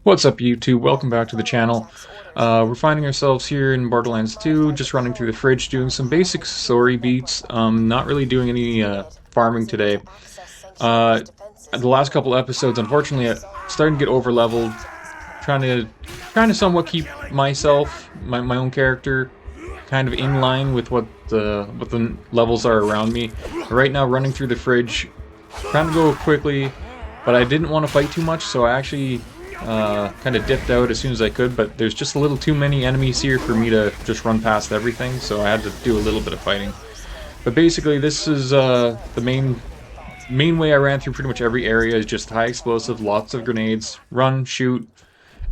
What's up, YouTube? Welcome back to the channel. We're finding ourselves here in Borderlands 2, just running through the fridge, doing some basic story beats. Not really doing any farming today. Uh, the last couple episodes, unfortunately, starting to get over leveled. Trying to somewhat keep myself, my own character, kind of in line with what the levels are around me. Right now, running through the fridge, trying to go quickly, but I didn't want to fight too much, so I actually kind of dipped out as soon as I could, but there's just a little too many enemies here for me to just run past everything, so I had to do a little bit of fighting. But basically, this is the main way I ran through pretty much every area is just high explosive, lots of grenades, run, shoot,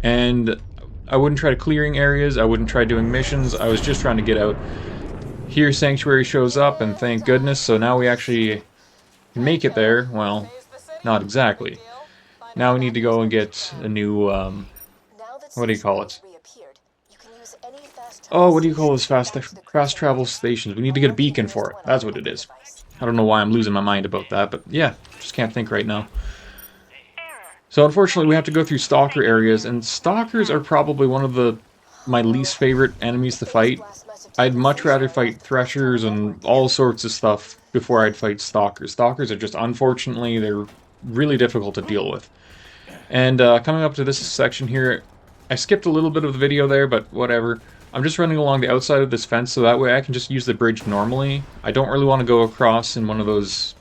and I wouldn't try to clearing areas, I wouldn't try doing missions, I was just trying to get out. Here Sanctuary shows up, and thank goodness, so now we actually can make it there. Well, not exactly. Now we need to go and get a new, what do you call it? Oh, what do you call those fast travel stations? We need to get a beacon for it. That's what it is. I don't know why I'm losing my mind about that, but yeah, just can't think right now. So unfortunately, we have to go through stalker areas, and stalkers are probably one of my least favorite enemies to fight. I'd much rather fight threshers and all sorts of stuff before I'd fight stalkers. Stalkers are just, unfortunately, they're really difficult to deal with. And coming up to this section here, I skipped a little bit of the video there, but whatever. I'm just running along the outside of this fence, so that way I can just use the bridge normally. I don't really want to go across in one of those,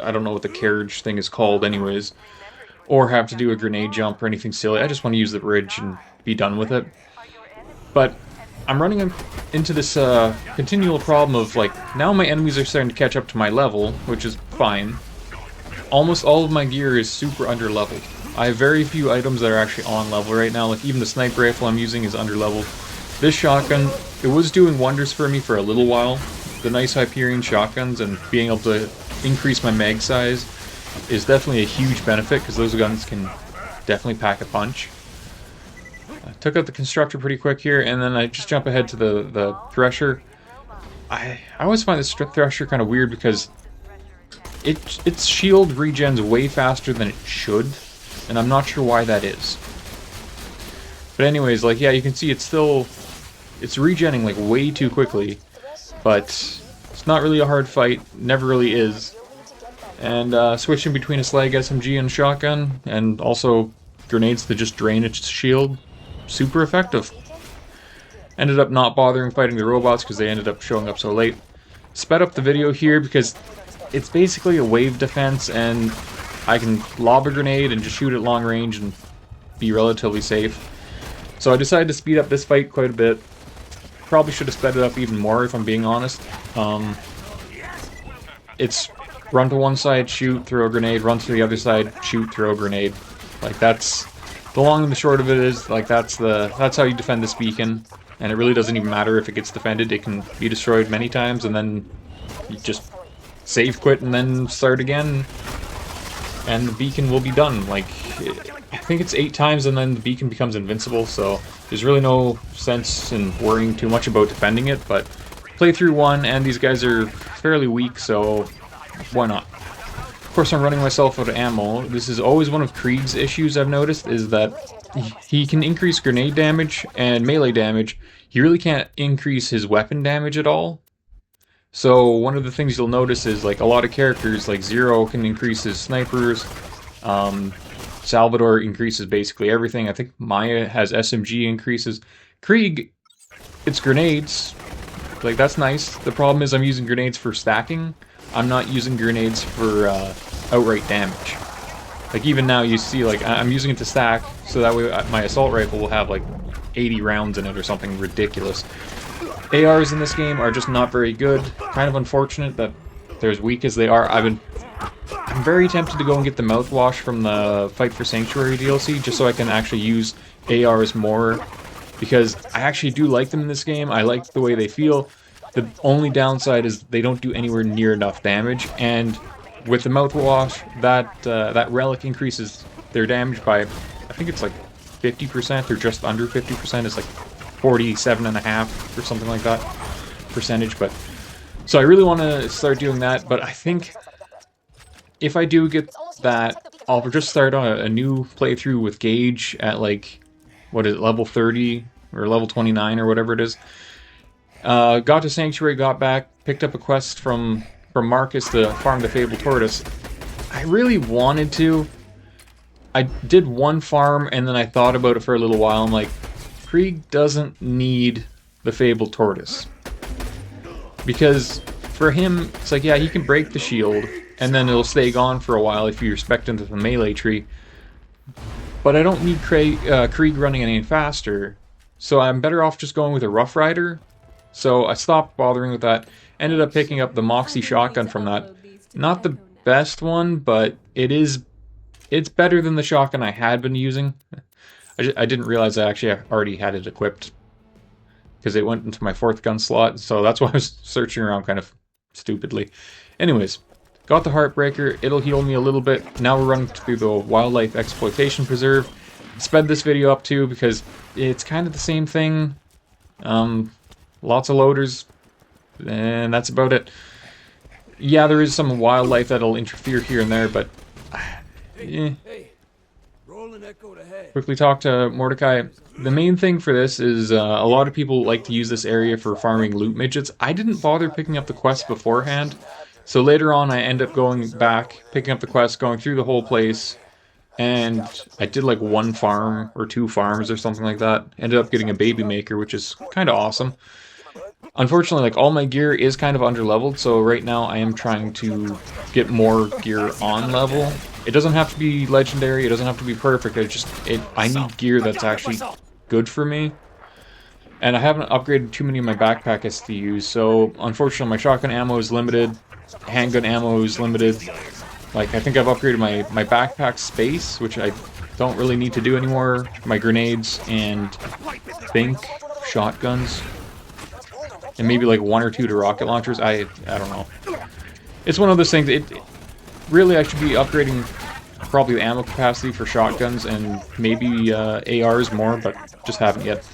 I don't know what the carriage thing is called anyways, or have to do a grenade jump or anything silly. I just want to use the bridge and be done with it. But I'm running into this continual problem of, like, now my enemies are starting to catch up to my level, which is fine. Almost all of my gear is super under-leveled. I have very few items that are actually on level right now, like even the sniper rifle I'm using is under-leveled. This shotgun, it was doing wonders for me for a little while. The nice Hyperion shotguns and being able to increase my mag size is definitely a huge benefit, because those guns can definitely pack a punch. I took out the constructor pretty quick here, and then I just jump ahead to the thresher. I always find this thresher kind of weird because its shield regens way faster than it should, and I'm not sure why that is. But anyways, like, yeah, you can see it's regenning like way too quickly, but it's not really a hard fight, never really is. And switching between a slag SMG and shotgun, and also grenades to just drain its shield, super effective. Ended up not bothering fighting the robots because they ended up showing up so late. Sped up the video here because it's basically a wave defense, and I can lob a grenade and just shoot at long range and be relatively safe. So I decided to speed up this fight quite a bit. Probably should have sped it up even more if I'm being honest. It's run to one side, shoot, throw a grenade, run to the other side, shoot, throw a grenade. Like, that's the long and the short of it is, like, that's how you defend this beacon. And it really doesn't even matter if it gets defended, it can be destroyed many times, and then you just save quit and then start again, and the beacon will be done. Like, I think it's 8 times and then the beacon becomes invincible, so there's really no sense in worrying too much about defending it, but play through 1, and these guys are fairly weak, so why not? Of course, I'm running myself out of ammo. This is always one of Krieg's issues I've noticed, is that he can increase grenade damage and melee damage. He really can't increase his weapon damage at all. So one of the things you'll notice is, like, a lot of characters, like Zero can increase his snipers, Salvador increases basically everything. I think Maya has SMG increases. Krieg, it's grenades. Like, that's nice. The problem is I'm using grenades for stacking. I'm not using grenades for outright damage. Like, even now you see, like, I'm using it to stack, so that way my assault rifle will have like 80 rounds in it or something ridiculous. ARs in this game are just not very good. Kind of unfortunate that they're as weak as they are. I'm very tempted to go and get the mouthwash from the Fight for Sanctuary DLC, just so I can actually use ARs more, because I actually do like them in this game. I like the way they feel. The only downside is they don't do anywhere near enough damage, and with the mouthwash, that relic increases their damage by, I think it's like 50% or just under 50%. It's like 47.5 or something like that percentage. But so I really want to start doing that, but I think if I do get that, I'll just start on a new playthrough with Gage at like, what is it, level 30 or level 29 or whatever it is. Got to Sanctuary, got back, picked up a quest from Marcus to farm the Fabled Tortoise. I really wanted to. I did one farm and then I thought about it for a little while. I'm like, Krieg doesn't need the Fabled Tortoise. Because for him, it's like, yeah, he can break the shield, and then it'll stay gone for a while if you respect him to the melee tree. But I don't need Krieg running any faster, so I'm better off just going with a Rough Rider. So I stopped bothering with that. Ended up picking up the Moxie shotgun from that. Not the best one, but it's better than the shotgun I had been using. I didn't realize I actually already had it equipped, because it went into my 4th gun slot, so that's why I was searching around kind of stupidly. Anyways, got the Heartbreaker, it'll heal me a little bit. Now we're running through the Wildlife Exploitation Preserve. Sped this video up too, because it's kind of the same thing. Lots of loaders, and that's about it. Yeah, there is some wildlife that'll interfere here and there, but... Quickly talk to Mordecai. The main thing for this is a lot of people like to use this area for farming loot midgets. I didn't bother picking up the quest beforehand, so later on I end up going back, picking up the quest, going through the whole place, and I did like 1 farm or 2 farms or something like that. Ended up getting a baby maker, which is kind of awesome. Unfortunately, like, all my gear is kind of underleveled, so right now I am trying to get more gear on level. It doesn't have to be legendary, it doesn't have to be perfect, I need gear that's actually good for me. And I haven't upgraded too many of my backpack SKUs, so unfortunately my shotgun ammo is limited, handgun ammo is limited. Like, I think I've upgraded my backpack space, which I don't really need to do anymore, my grenades, and I think shotguns. And maybe like 1 or 2 to rocket launchers. I don't know. It's one of those things. Really, I should be upgrading probably the ammo capacity for shotguns and maybe ARs more, but just haven't yet.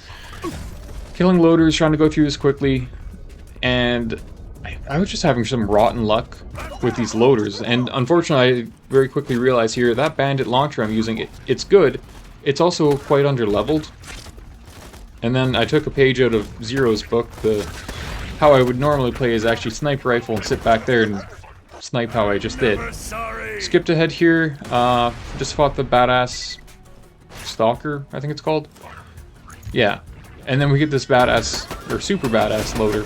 Killing loaders, trying to go through this quickly, and I was just having some rotten luck with these loaders. And unfortunately, I very quickly realized here that bandit launcher I'm using, it's good. It's also quite underleveled. And then I took a page out of Zero's book. How I would normally play is actually sniper rifle and sit back there and snipe how I just did. Skipped ahead here. Just fought the badass stalker, I think it's called. Yeah. And then we get this badass, or super badass loader.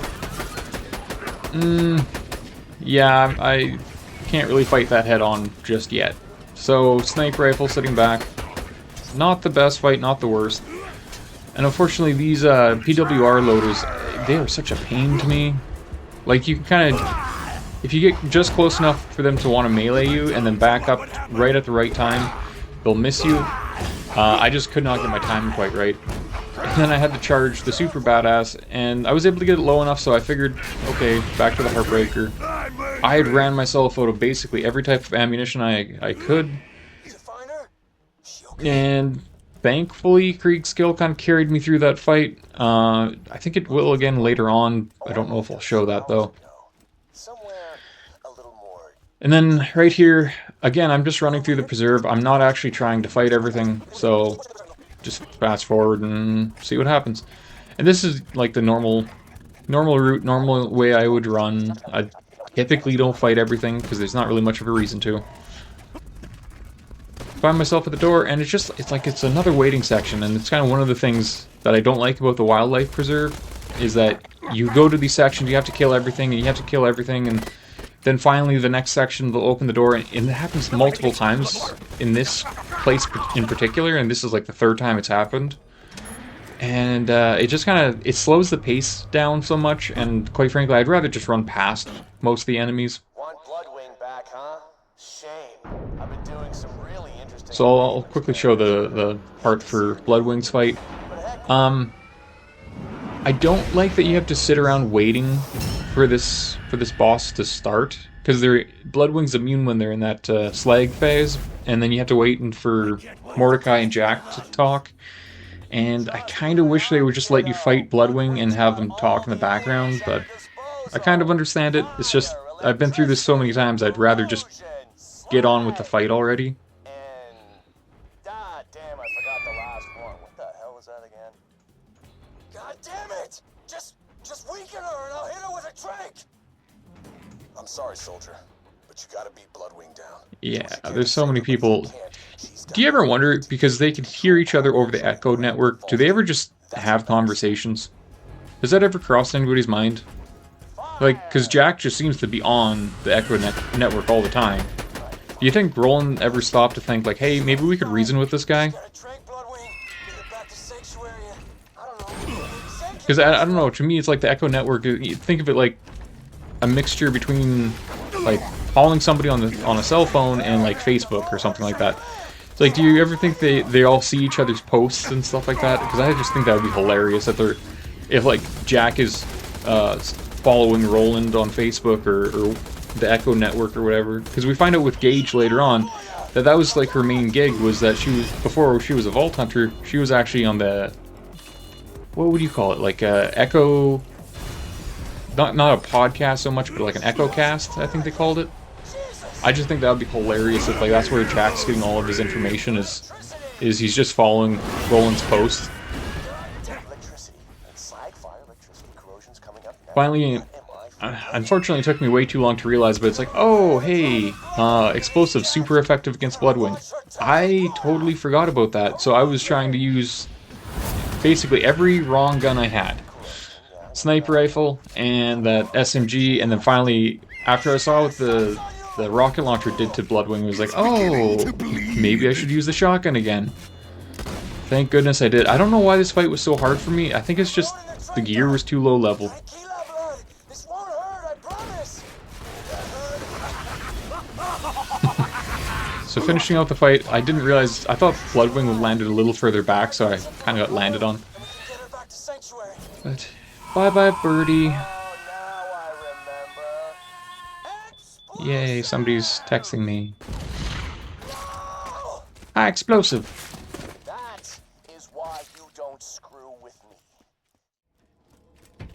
Yeah, I can't really fight that head on just yet. So, sniper rifle sitting back. Not the best fight, not the worst. And unfortunately, these PWR loaders, they are such a pain to me. Like, you can kind of, if you get just close enough for them to want to melee you and then back up right at the right time, they'll miss you. I just could not get my timing quite right. And then I had to charge the super badass, and I was able to get it low enough, so I figured, okay, back to the Heartbreaker. I had ran myself out of basically every type of ammunition I could. And thankfully, Krieg's skill kind of carried me through that fight. I think it will again later on. I don't know if I'll show that, though. And then, right here, again, I'm just running through the preserve. I'm not actually trying to fight everything, so just fast forward and see what happens. And this is, like, the normal route, normal way I would run. I typically don't fight everything, because there's not really much of a reason to. Find myself at the door, and it's like it's another waiting section, and it's kind of one of the things that I don't like about the wildlife preserve, is that you go to these sections, you have to kill everything, and you have to kill everything, and then finally the next section will open the door, and it happens multiple times in this place in particular, and this is like the 3rd time it's happened. And it just kind of, it slows the pace down so much, and quite frankly, I'd rather just run past most of the enemies. Want bloodwing back, huh? Shame. I've been doing some really interesting. So I'll quickly show the part for Bloodwing's fight. I don't like that you have to sit around waiting for this boss to start, because Bloodwing's immune when they're in that slag phase, and then you have to wait for Mordecai and Jack to talk. And I kind of wish they would just let you fight Bloodwing and have them talk in the background, but I kind of understand it. It's just, I've been through this so many times, I'd rather just get on with the fight already. last one. What the hell was that again? God damn it! Just weaken her and I'll hit her with a drink! I'm sorry, soldier, but you gotta beat Bloodwing down. Yeah, there's so many people. Do you ever wonder, because they can hear each other over the echo network, do they ever just have conversations? Has that ever crossed anybody's mind? Like, because Jack just seems to be on the echo network all the time. Do you think Roland ever stopped to think, like, hey, maybe we could reason with this guy? Because, I don't know, to me, it's like the echo network, you think of it like a mixture between, like, calling somebody on a cell phone and, like, Facebook or something like that. It's like, do you ever think they all see each other's posts and stuff like that? Because I just think that would be hilarious that if, like, Jack is following Roland on Facebook or the Echo Network or whatever. Because we find out with Gage later on that was, like, her main gig, was that before she was a Vault Hunter, she was actually on the, what would you call it? Like, Echo, not a podcast so much, but like an Echo Cast, I think they called it. I just think that would be hilarious if, like, that's where Jack's getting all of his information, is he's just following Roland's post. Finally, unfortunately it took me way too long to realize, but it's like, oh, hey, explosive, super effective against Bloodwing. I totally forgot about that, so I was trying to use basically every wrong gun I had. Sniper rifle, and that SMG, and then finally, after I saw what the rocket launcher did to Bloodwing, it was like, oh, maybe I should use the shotgun again. Thank goodness I did. I don't know why this fight was so hard for me. I think it's just the gear was too low level. So finishing out the fight, I didn't realize, I thought Bloodwing landed a little further back, so I kind of got landed on. But bye-bye, birdie. Yay, somebody's texting me. Hi, explosive. That is why you don't screw with me.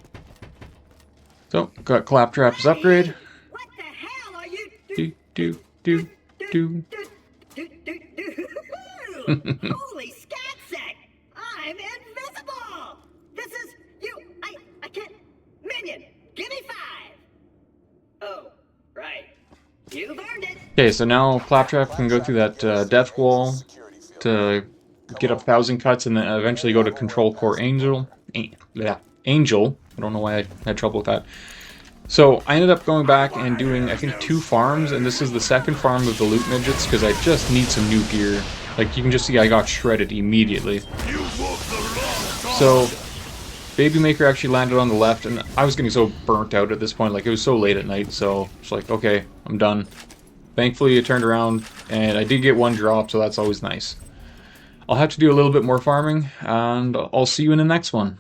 So, got Claptrap's upgrade. What the hell are you Do. Holy scatsack! I'm invisible! This is you. I can't. Minion, give me 5. Oh, right. You've earned it. Okay, so now Claptrap can go through that death wall to get up 1,000 cuts, and then eventually go to Control Core Angel. Angel. I don't know why I had trouble with that. So I ended up going back and doing, I think, 2 farms, and this is the second farm of the loot midgets, because I just need some new gear. Like, you can just see I got shredded immediately. So, Baby Maker actually landed on the left, and I was getting so burnt out at this point, like, it was so late at night, so it's like, okay, I'm done. Thankfully, it turned around, and I did get 1 drop, so that's always nice. I'll have to do a little bit more farming, and I'll see you in the next one.